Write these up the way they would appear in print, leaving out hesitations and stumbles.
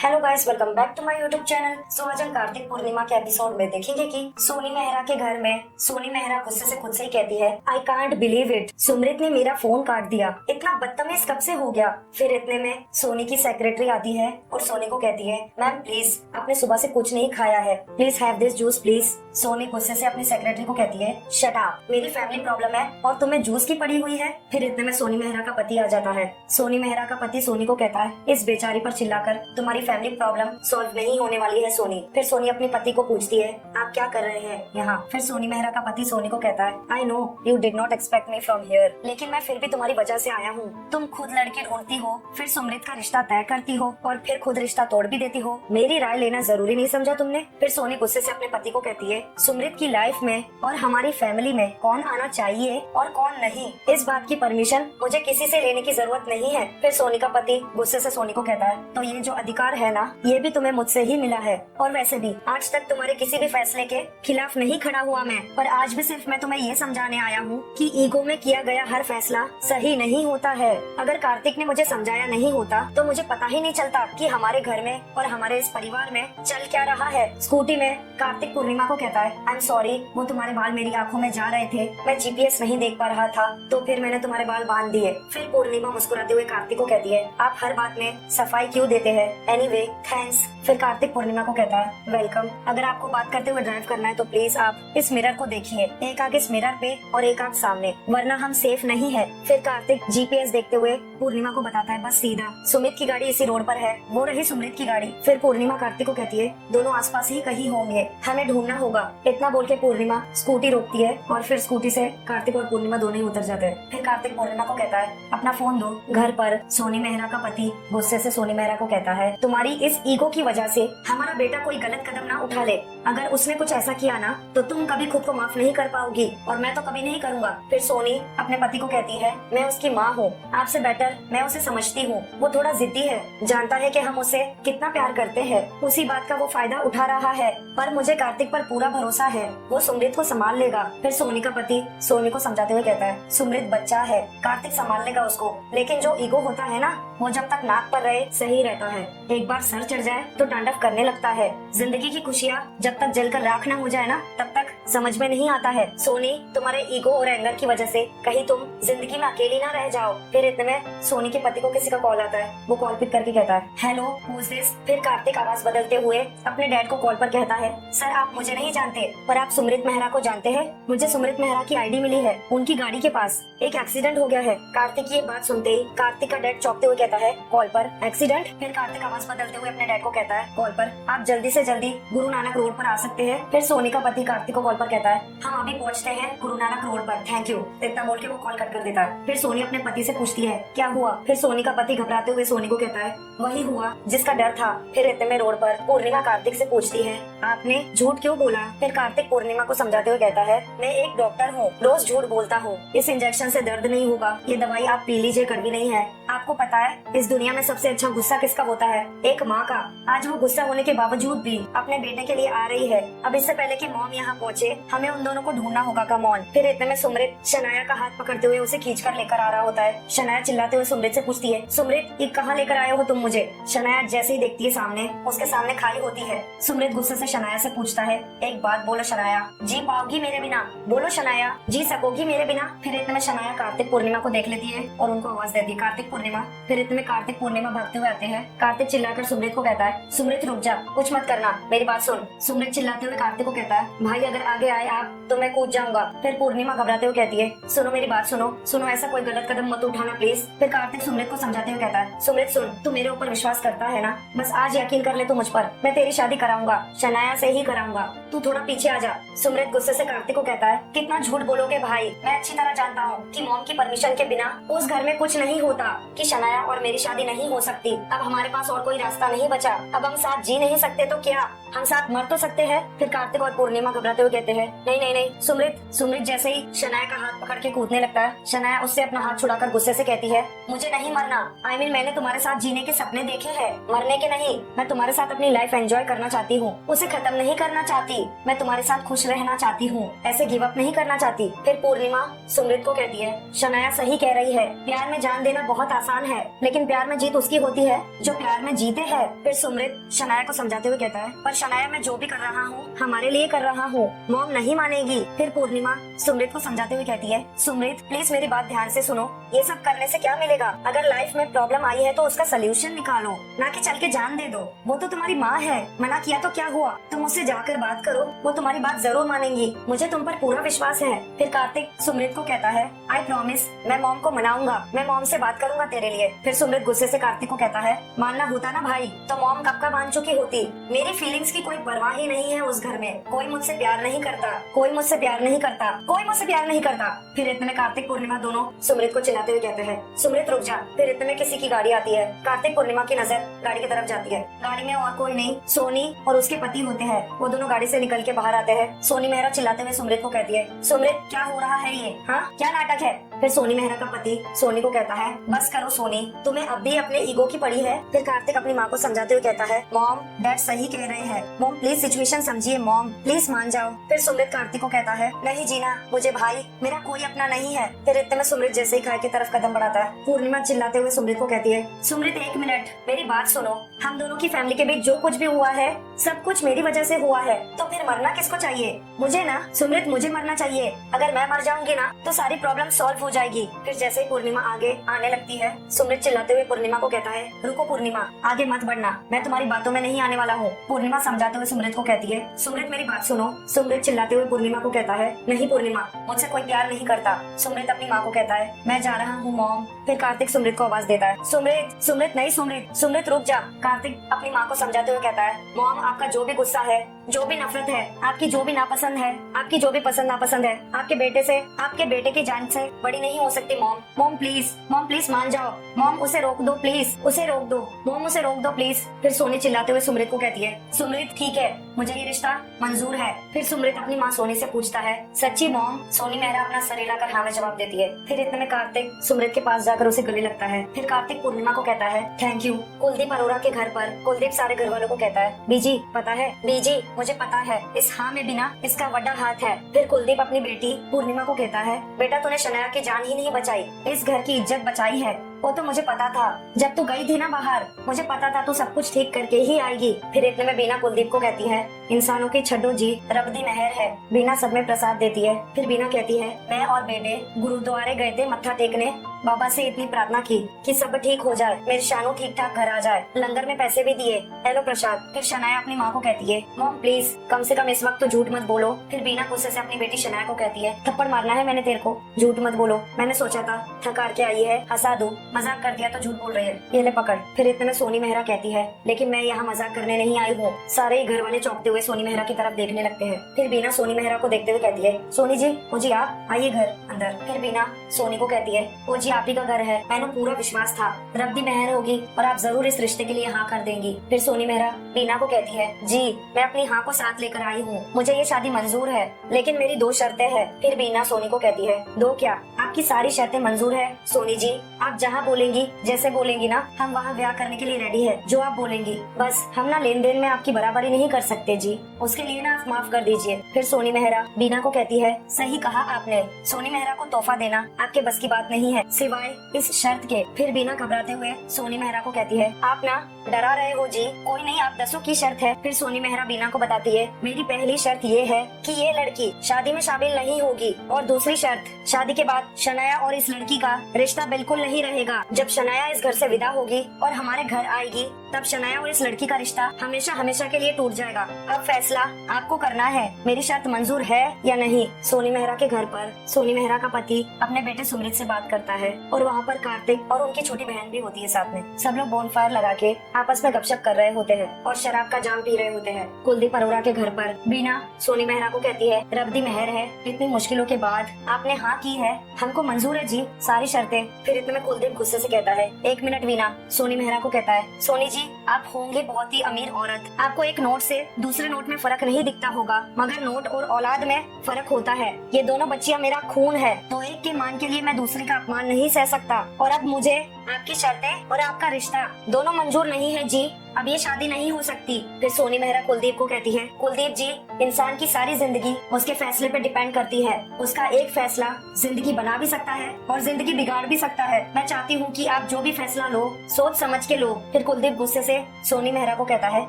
Hello guys, welcome back to my YouTube channel. So आज हम कार्तिक पूर्णिमा के एपिसोड में देखेंगे कि सोनी मेहरा के घर में सोनी मेहरा गुस्से से खुद से ही कहती है, आई कांट बिलीव इट, सुमृत ने मेरा फोन काट दिया, इतना बदतमीज कब से हो गया। फिर इतने में सोनी की सेक्रेटरी आती है और सोनी को कहती है, मैम प्लीज, आपने सुबह से कुछ नहीं खाया है, please have this juice please. Soni गुस्से से अपनी सेक्रेटरी को कहती है, शट अप, मेरी फैमिली प्रॉब्लम है और तुम्हें जूस की पड़ी हुई है। फिर इतने में सोनी मेहरा का पति आ जाता है। सोनी मेहरा का पति सोनी को कहता है, इस बेचारी पर चिल्लाकर तुम्हारी फैमिली प्रॉब्लम सॉल्व नहीं होने वाली है सोनी। फिर सोनी अपने पति को पूछती है, आप क्या कर रहे हैं यहाँ। फिर सोनी मेहरा का पति सोनी को कहता है, I know you did not expect me from here, लेकिन मैं फिर भी तुम्हारी वजह से आया हूँ। तुम खुद लड़की ढूंढती हो, फिर सुमृत का रिश्ता तय करती हो और फिर खुद रिश्ता तोड़ भी देती हो। मेरी राय लेना जरूरी नहीं समझा तुमने। फिर सोनी गुस्से से अपने पति को कहती है, सुमृत की लाइफ में और हमारी फैमिली में कौन आना चाहिए और कौन नहीं, इस बात की परमिशन मुझे किसी से लेने की जरूरत नहीं है। फिर सोनी का पति गुस्से से सोनी को कहता है, तो ये जो अधिकार है ना, ये भी तुम्हें मुझसे ही मिला है, और वैसे भी आज तक तुम्हारे किसी भी फैसले के खिलाफ नहीं खड़ा हुआ मैं, पर आज भी सिर्फ मैं तुम्हें ये समझाने आया हूँ कि ईगो में किया गया हर फैसला सही नहीं होता है। अगर कार्तिक ने मुझे समझाया नहीं होता तो मुझे पता ही नहीं चलता कि हमारे घर में और हमारे इस परिवार में चल क्या रहा है। स्कूटी में कार्तिक पूर्णिमा को कहता है, आई एम सॉरी, वो तुम्हारे बाल मेरी आंखों में जा रहे थे, मैं जीपीएस नहीं देख पा रहा था तो फिर मैंने तुम्हारे बाल बांध दिए। फिर पूर्णिमा मुस्कुराते हुए कार्तिक को कहती है, आप हर बात में सफाई क्यों देते हैं, एनीवे थैंक्स। फिर कार्तिक पूर्णिमा को कहता है, वेलकम, अगर आपको बात करते हुए ड्राइव करना है तो प्लीज आप इस मिरर को देखिए, एक आंख इस मिरर पे और एक आंख सामने, वरना हम सेफ नहीं है। फिर कार्तिक जीपीएस देखते हुए पूर्णिमा को बताता है, बस सीधा, सुमित की गाड़ी इसी रोड पर है, वो रही सुमृत की गाड़ी। फिर पूर्णिमा कार्तिक को कहती है, दोनों आसपास ही कहीं होंगे, हमें ढूंढना होगा। इतना बोल के पूर्णिमा स्कूटी रोकती है और फिर स्कूटी से कार्तिक और पूर्णिमा दोनों ही उतर जाते हैं। फिर कार्तिक पूर्णिमा को कहता है, अपना फोन दो। घर पर सोनी मेहरा का पति गुस्से से सोनी मेहरा को कहता है, तुम्हारी इस ईगो की वजह से हमारा बेटा कोई गलत कदम ना उठा ले, अगर उसने कुछ ऐसा किया ना तो तुम कभी खुद को माफ नहीं कर पाओगी और मैं तो कभी नहीं करूँगा। फिर सोनी अपने पति को कहती है, मैं उसकी माँ हूँ, आपसे बेटर मैं उसे समझती हूँ, वो थोड़ा जिद्दी है, जानता है कि हम उसे कितना प्यार करते हैं, उसी बात का वो फायदा उठा रहा है, पर मुझे कार्तिक पर पूरा भरोसा है, वो सुमृत को संभाल लेगा। फिर सोनी का पति सोनी को समझाते हुए कहता है, सुमृत बच्चा है, कार्तिक संभाल लेगा उसको, लेकिन जो ईगो होता है ना, वो जब तक नाक पर रहे सही रहता है, एक बार सर चढ़ जाए तो तांडव करने लगता है। जिंदगी की खुशियाँ जब तक जलकर राख ना हो जाए ना, तब तक समझ में नहीं आता है। सोनी, तुम्हारे ईगो और एंगर की वजह से कहीं तुम जिंदगी में अकेली ना रह जाओ। फिर इतने में सोनी के पति को किसी का कॉल आता है, वो कॉल पिक करके कहता है, हेलो हू इज दिस। फिर कार्तिक आवाज बदलते हुए अपने डैड को कॉल पर कहता है, सर आप मुझे नहीं जानते पर आप सुमृत मेहरा को जानते हैं, मुझे सुमृत मेहरा की आईडी मिली है, उनकी गाड़ी के पास एक एक्सीडेंट हो गया है। कार्तिक की ये बात सुनते ही कार्तिक का डैड चौंकते हुए कहता है, कॉल पर एक्सीडेंट। फिर कार्तिक आवाज बदलते हुए अपने डैड को कहता है, कॉल पर आप जल्दी से जल्दी गुरु नानक रोड पर आ सकते हैं। फिर सोनी का पति कार्तिक को कॉल पर कहता है, हम अभी पहुंचते हैं गुरु नानक रोड पर, थैंक यू। इतना बोल के वो कॉल कट कर देता है। फिर सोनी अपने पति से पूछती है, क्या हुआ। फिर सोनी का पति घबराते हुए सोनी को कहता है, वही हुआ जिसका डर था। फिर इतने में रोड पर पूर्णिमा कार्तिक से पूछती है, आपने झूठ क्यों बोला। फिर कार्तिक पूर्णिमा को समझाते हुए कहता है, मैं एक डॉक्टर हूँ, रोज झूठ बोलता हूँ, इस इंजेक्शन से दर्द नहीं होगा, ये दवाई आप पी लीजिए, कड़वी नहीं है। आपको पता है इस दुनिया में सबसे अच्छा गुस्सा किसका होता है, एक माँ का। आज वो गुस्सा होने के बावजूद भी अपने बेटे के लिए आ रही है। अब इससे पहले कि मॉम यहाँ पहुँचे हमें उन दोनों को ढूंढना होगा, कम ऑन। फिर इतने में सुमृत शनाया का हाथ पकड़ते हुए उसे खींचकर लेकर आ रहा होता है। शनाया चिल्लाते हुए सुमृत से पूछती है, सुमृत ये कहाँ लेकर आए हो तुम मुझे। शनाया जैसे ही देखती है सामने, उसके सामने खाई होती है। सुमृत गुस्से से शनाया से पूछता है, एक बात बोलो शनाया, जी पाओगी मेरे बिना, बोलो शनाया, जी सकोगी मेरे बिना। फिर इतने में शनाया कार्तिक पूर्णिमा को देख लेती है और उनको आवाज देती है, कार्तिक पूर्णिमा। फिर इतने में कार्तिक पूर्णिमा भागते हुए आते हैं। कार्तिक चिल्लाकर सुमृत को कहता है, सुमृत रुक जा, कुछ मत करना, मेरी बात सुन। सुमृत चिल्लाते हुए कार्तिक को कहता है, भाई अगर आगे आए आप तो मैं कूद जाऊंगा। फिर पूर्णिमा घबराते हुए कहती है, सुनो मेरी बात सुनो, ऐसा कोई गलत कदम मत उठाना प्लीज। फिर कार्तिक सुमृत को समझाते हुए कहता है, सुमृत सुन, तू मेरे ऊपर विश्वास करता है ना, बस आज यकीन कर ले तू मुझ पर, मैं तेरी शादी कराऊंगा, शनाया से ही कराऊंगा, तू थोड़ा पीछे आ जा। सुमृत गुस्से से कार्तिक को कहता है, कितना झूठ बोलोगे भाई, मैं अच्छी तरह जानता हूँ कि मॉम की परमिशन के बिना उस घर में कुछ नहीं होता, कि शनाया और मेरी शादी नहीं हो सकती। अब हमारे पास और कोई रास्ता नहीं बचा, अब हम साथ जी नहीं सकते तो क्या, हम साथ मर तो सकते हैं। फिर कार्तिक और पूर्णिमा घबराते हुए कहते लेते हैं। नहीं नहीं नहीं सुमृत। सुमृत जैसे ही शनाया का हाथ पकड़ के कूदने लगता है, शनाया उससे अपना हाथ छुड़ाकर गुस्से से कहती है, मुझे नहीं मरना। I mean, मैंने तुम्हारे साथ जीने के सपने देखे हैं, मरने के नहीं। मैं तुम्हारे साथ अपनी लाइफ एंजॉय करना चाहती हूँ, उसे खत्म नहीं करना चाहती। मैं तुम्हारे साथ खुश रहना चाहती हूँ, ऐसे गिव अप नहीं करना चाहती। फिर पूर्णिमा सुमृत को कहती है, शनाया सही कह रही है, प्यार में जान देना बहुत आसान है, लेकिन प्यार में जीत उसकी होती है जो प्यार में जीते है। फिर सुमृत शनाया को समझाते हुए कहता है, पर शनाया मैं जो भी कर रहा हूँ हमारे लिए कर रहा हूँ, मॉम नहीं मानेगी। फिर पूर्णिमा सुमृत को समझाते हुए कहती है, सुमृत प्लीज मेरी बात ध्यान से सुनो, ये सब करने से क्या मिलेगा? अगर लाइफ में प्रॉब्लम आई है तो उसका सोल्यूशन निकालो, ना कि चल के जान दे दो। वो तो तुम्हारी माँ है, मना किया तो क्या हुआ, तुम उससे जाकर बात करो, वो तुम्हारी बात जरूर मानेंगी, मुझे तुम पर पूरा विश्वास है। फिर कार्तिक सुमृत को कहता है, आई प्रॉमिस, मैं मॉम को मनाऊंगा, मैं मॉम से बात करूंगा तेरे लिए। फिर सुमृत गुस्से से कार्तिक को कहता है, मानना होता ना भाई तो मॉम कब का मान चुकी होती। मेरी फीलिंग्स की कोई परवाह ही नहीं है उस घर में, कोई मुझसे प्यार नहीं करता, कोई मुझसे प्यार नहीं करता, कोई मुझसे प्यार नहीं करता। फिर इतने में कार्तिक पूर्णिमा दोनों सुमृत को चिल्लाते हुए कहते हैं, सुमृत रुक जा। फिर इतने में किसी की गाड़ी आती है, कार्तिक पूर्णिमा की नजर गाड़ी की तरफ जाती है। गाड़ी में और कोई नहीं, सोनी और उसके पति होते हैं। वो दोनों गाड़ी से निकल के बाहर आते हैं। सोनी मेहरा चिल्लाते हुए सुमृत को कहती है, सुमृत क्या हो रहा है ये, हाँ क्या नाटक है? फिर सोनी मेहरा का पति सोनी को कहता है, बस करो सोनी, तुम्हें अब भी अपने ईगो की पड़ी है। फिर कार्तिक अपनी माँ को समझाते हुए कहता है, मॉम डैड सही कह रहे हैं, मॉम प्लीज सिचुएशन समझिए, मॉम प्लीज मान जाओ। फिर सुमृत कार्तिक को कहता है, नहीं जीना, मुझे भाई मेरा कोई अपना नहीं है। फिर इतने में सुमृत जैसे ही घर की तरफ कदम बढ़ाता है, पूर्णिमा चिल्लाते हुए सुमृत को कहती है, सुमृत एक मिनट मेरी बात सुनो, हम दोनों की फैमिली के बीच जो कुछ भी हुआ है सब कुछ मेरी वजह से हुआ है, तो फिर मरना किसको चाहिए? मुझे ना सुमृत, मुझे मरना चाहिए। अगर मैं मर जाऊंगी ना तो सारी प्रॉब्लम सॉल्व हो जाएगी। फिर जैसे ही पूर्णिमा आगे आने लगती है, सुमृत चिल्लाते हुए पूर्णिमा को कहता है, रुको पूर्णिमा, आगे मत बढ़ना, मैं तुम्हारी बातों में नहीं आने वाला हूँ। पूर्णिमा समझाते हुए सुमृत को कहती है, सुमृत मेरी बात सुनो। सुमृत चिल्लाते हुए पूर्णिमा को कहता है, नहीं पूर्णिमा, मुझसे कोई प्यार नहीं करता। सुमृत अपनी माँ को कहता है, मैं जा रहा हूँ मॉम। फिर कार्तिक सुमृत को आवाज देता है, सुमृत, सुमृत नहीं सुमृत, सुमृत रुक जा। कार्तिक अपनी माँ को समझाते हुए कहता है, मॉम आपका जो भी गुस्सा है, जो भी नफरत है, आपकी जो भी नापसंद है, आपकी जो भी पसंद नापसंद है, आपके बेटे से, आपके बेटे की जान से बड़ी नहीं हो सकती मॉम। मॉम प्लीज मान जाओ, मॉम उसे रोक दो प्लीज, उसे रोक दो मॉम, उसे रोक दो प्लीज। फिर सोनी चिल्लाते हुए सुमृत को कहती है, सुमृत ठीक है, मुझे ये रिश्ता मंजूर है। फिर सुमृत अपनी माँ सोनी से पूछता है, सच्ची मॉम? सोनी मेहरा अपना सर हिलाकर हाँ में जवाब देती है। फिर इतने में कार्तिक सुमृत के पास जाकर उसे गले लगता है। फिर कार्तिक पूर्णिमा को कहता है, थैंक यू। कुलदीप अरोरा के घर पर कुलदीप सारे घर वालों को कहता है, बीजी पता है, बीजी मुझे पता है इस हाँ में बिना इसका बड़ा हाथ है। फिर कुलदीप अपनी बेटी पूर्णिमा को कहता है, बेटा तूने शनाया की जान ही नहीं बचाई, इस घर की इज्जत बचाई है। वो तो मुझे पता था, जब तू गई थी ना बाहर, मुझे पता था तू सब कुछ ठीक करके ही आएगी। फिर इतने में बीना कुलदीप को कहती है, इंसानों की छड्डो जी रब दी मेहर है। बीना सब में प्रसाद देती है। फिर बीना कहती है, मैं और बेटे गुरुद्वारे गए थे मत्था टेकने, बाबा से इतनी प्रार्थना की कि सब ठीक हो जाए, मेरे शानू ठीक ठाक घर आ जाए, लंगर में पैसे भी दिए, हेलो प्रसाद। फिर शनाया अपनी माँ को कहती है, मॉम प्लीज कम से कम इस वक्त तो झूठ मत बोलो। फिर बीना गुस्से से अपनी बेटी शनाया को कहती है, थप्पड़ मारना है मैंने तेरे को, झूठ मत बोलो, मैंने सोचा था थकार के आई है हंसा दूं, मजाक कर दिया तो झूठ बोल रही है, ये ले पकड़। फिर इतने में सोनी मेहरा कहती है, लेकिन मैं यहाँ मजाक करने नहीं आई हूँ। सारे ही घर वाले चौंकते हुए सोनी मेहरा की तरफ देखने लगते हैं। फिर बीना सोनी मेहरा को देखते हुए कहती है, सोनी जी, ओ जी आप आइए घर अंदर। फिर बीना सोनी को कहती है, ओ जी आप ही का घर है, मैंने पूरा विश्वास था रब दी मेहर होगी और आप जरूर इस रिश्ते के लिए हाँ कर देंगी। फिर सोनी मेहरा बीना को कहती है, जी मैं अपनी हाँ को साथ लेकर आई हूँ, मुझे ये शादी मंजूर है, लेकिन मेरी 2 शर्तें हैं। फिर बीना सोनी को कहती है, 2 क्या? आपकी सारी शर्तें मंजूर है सोनी जी, आप जहाँ बोलेंगी, जैसे बोलेंगी ना, हम वहाँ ब्याह करने के लिए रेडी है, जो आप बोलेंगी। बस हम ना लेन देन में आपकी बराबरी नहीं कर सकते जी, उसके लिए ना आप माफ कर दीजिए। फिर सोनी मेहरा बीना को कहती है, सही कहा आपने, सोनी मेहरा को तोहफा देना आपके बस की बात नहीं है, सिवाय इस शर्त के। फिर बीना घबराते हुए सोनी मेहरा को कहती है, आप ना डरा रहे हो जी, कोई नहीं, आप 10 की शर्त है। फिर सोनी मेहरा बीना को बताती है, मेरी पहली शर्त ये है कि ये लड़की शादी में शामिल नहीं होगी, और दूसरी शर्त, शादी के बाद शनाया और इस लड़की का रिश्ता बिल्कुल नहीं रहेगा। जब शनाया इस घर से विदा होगी और हमारे घर आएगी, तब शनाया और इस लड़की का रिश्ता हमेशा हमेशा के लिए टूट जाएगा। अब फैसला आपको करना है, मेरी शर्त मंजूर है या नहीं। सोनी मेहरा के घर पर सोनी मेहरा का पति अपने बेटे सुमृत से बात करता है, और वहाँ पर कार्तिक और उनकी छोटी बहन भी होती है साथ में। सब लोग बोनफायर लगा के आपस में गपशप कर रहे होते हैं और शराब का जाम पी रहे होते हैं। कुलदीप अरोरा के घर पर बीना सोनी मेहरा को कहती है, रब दी मेहर है, इतनी मुश्किलों के बाद आपने हाँ की है, हमको मंजूर है जी सारी शर्तें। फिर इतने में कुलदीप गुस्से से कहता है, 1 मिनट बीना सोनी मेहरा को कहता है, सोनी जी जी आप होंगे बहुत ही अमीर औरत, आपको एक नोट से दूसरे नोट में फर्क नहीं दिखता होगा, मगर नोट और औलाद में फर्क होता है। ये दोनों बच्चियां मेरा खून है, तो एक के मान के लिए मैं दूसरे का अपमान नहीं सह सकता। और अब मुझे आपकी शर्तें और आपका रिश्ता दोनों मंजूर नहीं है जी, अब ये शादी नहीं हो सकती। फिर सोनी मेहरा कुलदीप को कहती है, कुलदीप जी इंसान की सारी जिंदगी उसके फैसले पे डिपेंड करती है, उसका एक फैसला जिंदगी बना भी सकता है और जिंदगी बिगाड़ भी सकता है। मैं चाहती हूँ कि आप जो भी फैसला लो सोच समझ के लो। फिर कुलदीप गुस्से से सोनी मेहरा को कहता है,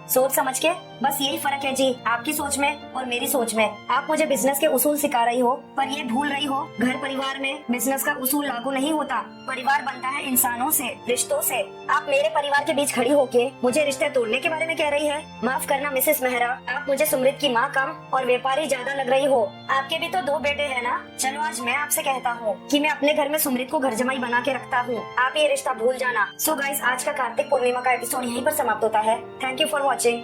सोच समझ के, बस यही फर्क है जी आपकी सोच में और मेरी सोच में। आप मुझे बिजनेस के उसूल सिखा रही हो, पर ये भूल रही हो घर परिवार में बिजनेस का उसूल लागू नहीं होता। परिवार बनता है इंसानों से, रिश्तों से। आप मेरे परिवार के बीच खड़ी होके मुझे रिश्ते तोड़ने के बारे में कह रही है। माफ करना मिसेस मेहरा, आप मुझे सुमृत की माँ कम और व्यापारी ज्यादा लग रही हो। आपके भी तो 2 बेटे हैं ना। चलो आज मैं आपसे कहता हूँ कि मैं अपने घर में सुमृत को घर जमाई बना के रखता हूँ, आप ये रिश्ता भूल जाना। सो गाइस आज का कार्तिक पूर्णिमा का एपिसोड यहीं पर समाप्त होता है। Thank you for watching.